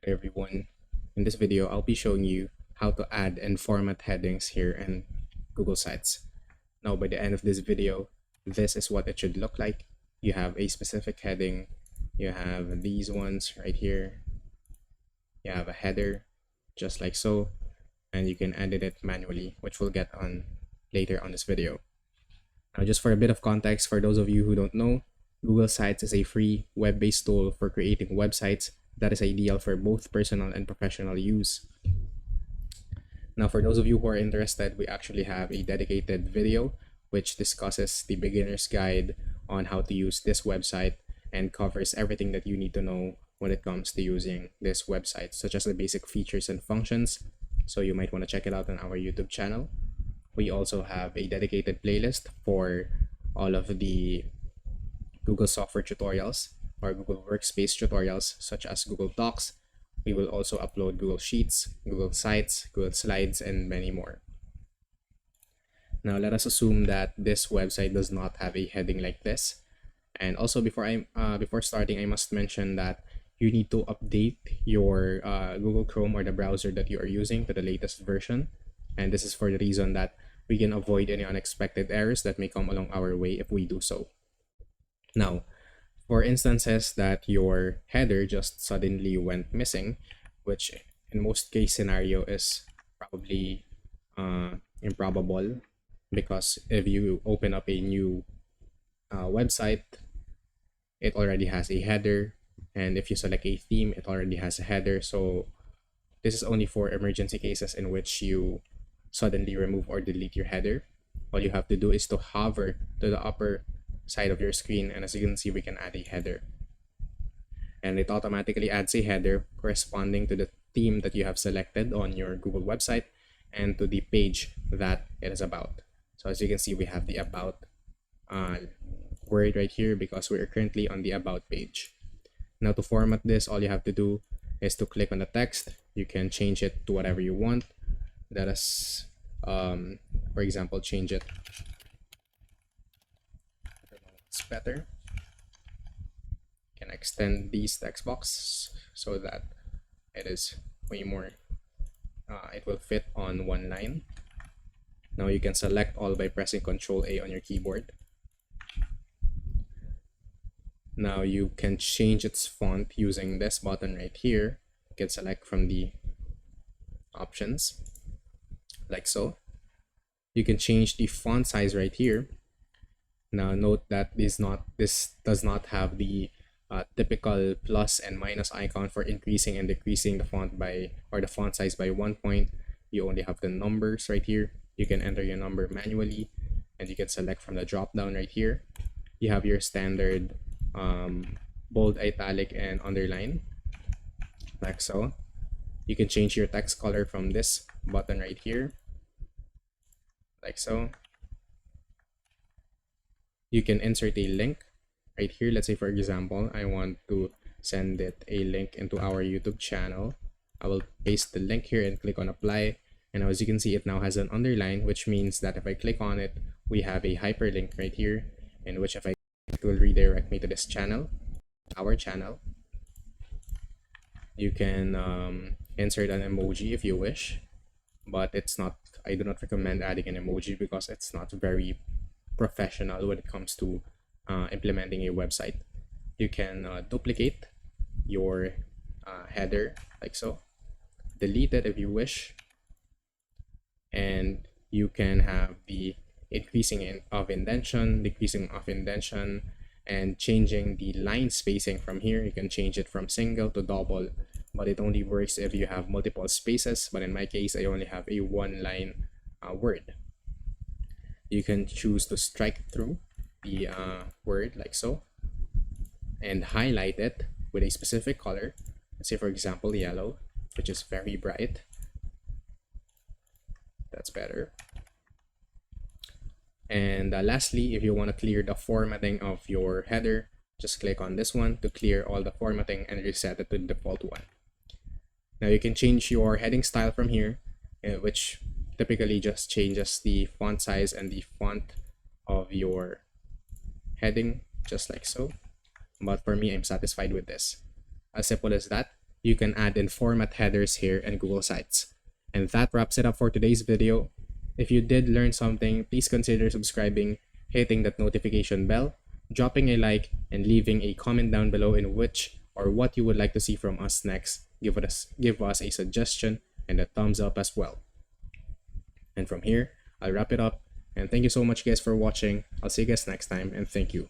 Hey everyone, in this video I'll be showing you how to add and format headings here in Google Sites. Now by the end of this video, this is what it should look like. You have a specific heading, you have these ones right here, you have a header just like so, and you can edit it manually, which we'll get on later on this video. Now just for a bit of context, for those of you who don't know, Google Sites is a free web-based tool for creating websites that is ideal for both personal and professional use. Now, for those of you who are interested, we actually have a dedicated video which discusses the beginner's guide on how to use this website and covers everything that you need to know when it comes to using this website, such as the basic features and functions. So you might want to check it out on our YouTube channel. We also have a dedicated playlist for all of the Google software tutorials or Google Workspace tutorials, such as Google Docs. We will also upload Google Sheets, Google Sites, Google Slides, and many more. Now let us assume that this website does not have a heading like this. And also before starting, I must mention that you need to update your Google Chrome or the browser that you are using to the latest version. And this is for the reason that we can avoid any unexpected errors that may come along our way if we do so. Now, for instances that your header just suddenly went missing, which in most case scenario is probably improbable, because if you open up a new website, it already has a header, and if you select a theme, it already has a header. So this is only for emergency cases in which you suddenly remove or delete your header. All you have to do is to hover to the upper side of your screen, and as you can see, we can add a header, and it automatically adds a header corresponding to the theme that you have selected on your Google website and to the page that it is about. So as you can see, we have the about word right here because we are currently on the about page. Now to format this, all you have to do is to click on the text. You can change it to whatever you want. Let us for example change it. It's better. You can extend these text box so that it is way more it will fit on one line. Now you can select all by pressing Ctrl A on your keyboard. Now you can change its font using this button right here. You can select from the options like so. You can change the font size right here. Now note that this does not have the typical plus and minus icon for increasing and decreasing the font by or the font size by 1 point. You only have the numbers right here. You can enter your number manually, and you can select from the drop down right here. You have your standard bold, italic, and underline like so. You can change your text color from this button right here like so. You can insert a link right here. Let's say, for example, I want to send it a link into our YouTube channel. I will paste the link here and click on apply. And as you can see, it now has an underline, which means that if I click on it, we have a hyperlink right here, in which if I click, it will redirect me to this channel, our channel. You can insert an emoji if you wish, but I do not recommend adding an emoji because it's not very professional when it comes to implementing a website. You can duplicate your header like so, delete it if you wish, and you can have the increasing of indentation, decreasing of indentation, and changing the line spacing from here. You can change it from single to double, but it only works if you have multiple spaces. But in my case, I only have a one line word. You can choose to strike through the word like so and highlight it with a specific color. Let's say, for example, yellow, which is very bright. That's better. And lastly, if you want to clear the formatting of your header, just click on this one to clear all the formatting and reset it to the default one. Now you can change your heading style from here, which typically just changes the font size and the font of your heading, just like so. But for me, I'm satisfied with this. As simple as that. you can add and format headers here in Google Sites. And that wraps it up for today's video. If you did learn something, please consider subscribing, hitting that notification bell, dropping a like, and leaving a comment down below in which or what you would like to see from us next. Give us a suggestion and a thumbs up as well. And from here, I'll wrap it up. And thank you so much guys for watching. I'll see you guys next time, and thank you.